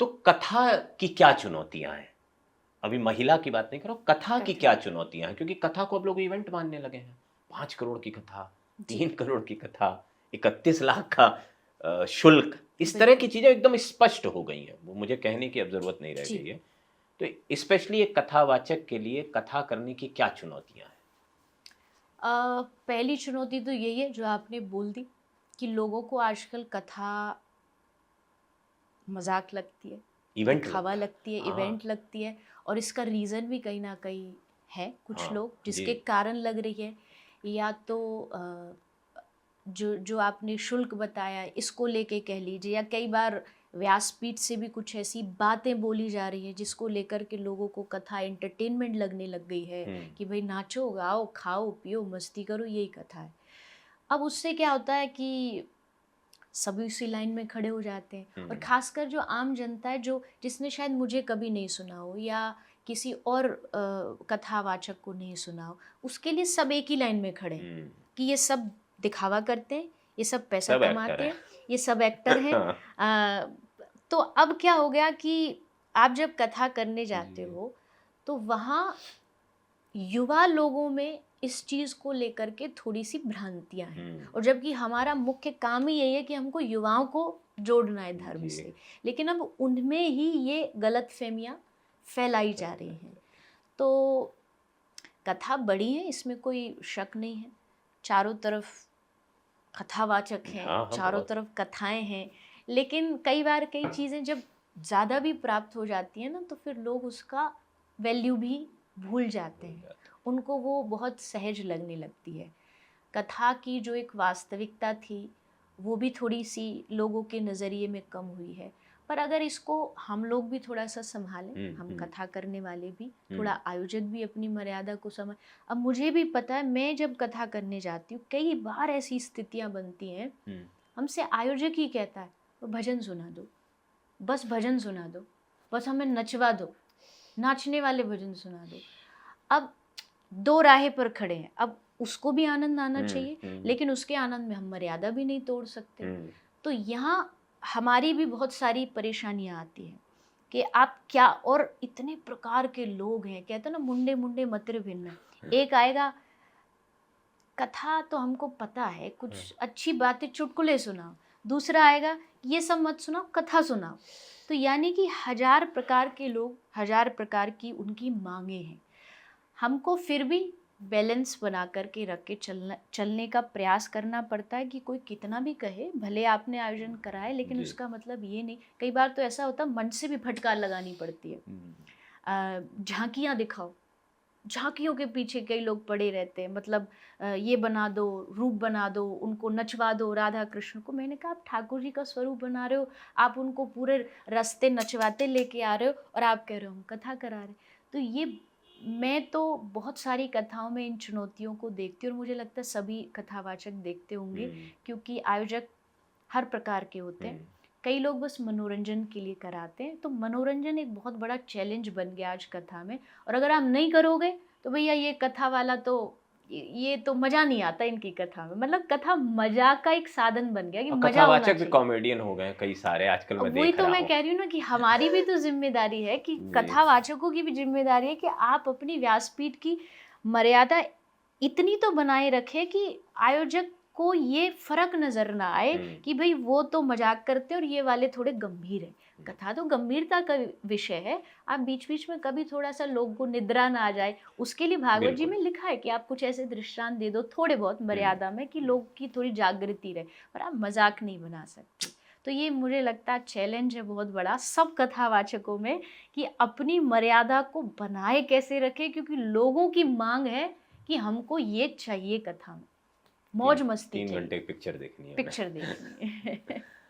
तो कथा की क्या चुनौतियां हैं? अभी महिला की बात नहीं कर रहा हूं, कथा की कथा क्या चुनौतियां हैं? क्योंकि कथा को अब लोग इवेंट मानने लगे हैं। 5 करोड़ की कथा, जी 3 करोड़ की कथा, 31 लाख का शुल्क, इस तरह की बिल्कुल चीजें एकदम स्पष्ट हो गई हैं। वो मुझे कहने की अब जरूरत नहीं रह जी। गई है। तो स्पेशली एक कथावाचक के लिए कथा करने की क्या चुनौतियां हैं? पहली चुनौती तो यही है जो आपने बोल दी कि लोगों को आजकल कथा मजाक लगती है, इवेंट दिखावा लगता है। लगती है, हाँ। इवेंट लगती है। और इसका रीज़न भी कहीं ना कहीं है, कुछ हाँ लोग जी। जिसके कारण लग रही है। या तो जो जो आपने शुल्क बताया इसको लेके कह लीजिए, या कई बार व्यासपीठ से भी कुछ ऐसी बातें बोली जा रही है जिसको लेकर के लोगों को कथा एंटरटेनमेंट लगने लग गई है हम्म। कि भाई नाचो गाओ खाओ पियो मस्ती करो, यही कथा है। अब उससे क्या होता है कि सभी उसी लाइन में खड़े हो जाते हैं। और हम्म। खासकर जो आम जनता है, जो जिसने शायद मुझे कभी नहीं सुना हो या किसी और कथावाचक को नहीं सुना हो, उसके लिए सब एक ही लाइन में खड़े हैं हम्म। कि ये सब दिखावा करते हैं, ये सब पैसा सब एक्टर कमाते है। हैं, ये सब एक्टर हैं। हाँ। अ, तो अब क्या हो गया कि आप जब कथा करने जाते जी। हो तो वहाँ युवा लोगों में इस चीज़ को लेकर के थोड़ी सी भ्रांतियां हैं। हम्म। और जबकि हमारा मुख्य काम ही यही है कि हमको युवाओं को जोड़ना है धर्म जी। से, लेकिन अब उनमें ही ये गलतफहमियां फैलाई जा रही हैं। तो कथा बड़ी है, इसमें कोई शक नहीं है। चारों तरफ कथावाचक हैं, हाँ हाँ, चारों बहुत। तरफ कथाएं हैं। लेकिन कई बार कई चीज़ें जब ज़्यादा भी प्राप्त हो जाती हैं ना, तो फिर लोग उसका वैल्यू भी भूल जाते भूल हैं। जाते उनको वो बहुत सहज लगने लगती है। कथा की जो एक वास्तविकता थी वो भी थोड़ी सी लोगों के नज़रिए में कम हुई है। पर अगर इसको हम लोग भी थोड़ा सा संभालें, हैं। हम कथा करने वाले भी, हम्म। थोड़ा आयोजक भी अपनी मर्यादा को समझ। अब मुझे भी पता है, मैं जब कथा करने जाती हूँ कई बार ऐसी स्थितियाँ बनती हैं, हम्म। हमसे आयोजक ही कहता है "वो भजन सुना दो, बस भजन सुना दो, बस हमें नचवा दो, नाचने वाले भजन सुना दो"। अब दो राहें पर खड़े हैं, अब उसको भी आनंद आना हम्म। चाहिए, हम्म। लेकिन उसके आनंद में हम मर्यादा भी नहीं तोड़ सकते। हम्म। तो यहाँ हमारी भी बहुत सारी परेशानियाँ आती हैं कि आप क्या, और इतने प्रकार के लोग हैं, कहते हैं ना मुंडे मुंडे मतिर भिन्न। एक आएगा कथा तो हमको पता है, कुछ अच्छी बातें चुटकुले सुनाओ। दूसरा आएगा ये सब मत सुनाओ, कथा सुनाओ। तो यानी कि हजार प्रकार के लोग, हजार प्रकार की उनकी मांगे हैं। हमको फिर भी बैलेंस बना कर के रख के चलने का प्रयास करना पड़ता है कि कोई कितना भी कहे, भले आपने आयोजन कराए, लेकिन जी। उसका मतलब ये नहीं। कई बार तो ऐसा होता है मंच से भी फटकार लगानी पड़ती है। हम्म। झांकियाँ दिखाओ, झांकियों के पीछे कई लोग पड़े रहते हैं, मतलब ये बना दो, रूप बना दो, उनको नचवा दो राधा कृष्ण को। मैंने कहा आप ठाकुर जी का स्वरूप बना रहे हो, आप उनको पूरे रास्ते नचवाते लेके आ रहे हो, और आप कह रहे हो हम कथा करा रहे हैं। तो ये, मैं तो बहुत सारी कथाओं में इन चुनौतियों को देखती हूँ, और मुझे लगता है सभी कथावाचक देखते होंगे, हम्म। क्योंकि आयोजक हर प्रकार के होते हैं। हम्म। कई लोग बस मनोरंजन के लिए कराते हैं, तो मनोरंजन एक बहुत बड़ा चैलेंज बन गया आज कथा में। और अगर आप नहीं करोगे तो भैया ये कथा वाला तो, ये तो मज़ा नहीं आता इनकी कथा में। मतलब कथा मजाक का एक साधन बन गया कि और मज़ा होना कथावाचक भी चाहिए। कॉमेडियन हो गए हैं कई सारे, आजकल मैं अब वही देख तो रहा मैं हूँ। कह रही हूँ ना कि हमारी भी तो जिम्मेदारी है, कि जी। कथावाचकों की भी जिम्मेदारी है कि आप अपनी व्यासपीठ की मर्यादा इतनी तो बनाए रखें कि आयोजक को ये फर्क नजर ना आए हम्म। कि भाई वो तो मजाक करते हैं और ये वाले थोड़े गंभीर हैं। कथा तो गंभीरता का विषय है। आप बीच बीच में कभी थोड़ा सा लोगों को निद्रा ना आ जाए, उसके लिए भागवत जी बिल्कुल। में लिखा है कि आप कुछ ऐसे दृष्टांत दे दो थोड़े बहुत मर्यादा में, कि हम्म। लोग की थोड़ी जागृति रहे, पर आप मजाक नहीं बना सकते। तो ये मुझे लगता है चैलेंज है बहुत बड़ा सब कथावाचकों में, कि अपनी मर्यादा को बनाए कैसे रखें, क्योंकि लोगों की मांग है कि हमको ये चाहिए कथा में, तीन मौज मस्ती तीन चाहिए, घंटे की पिक्चर देखनी है पिक्चर देखनी है।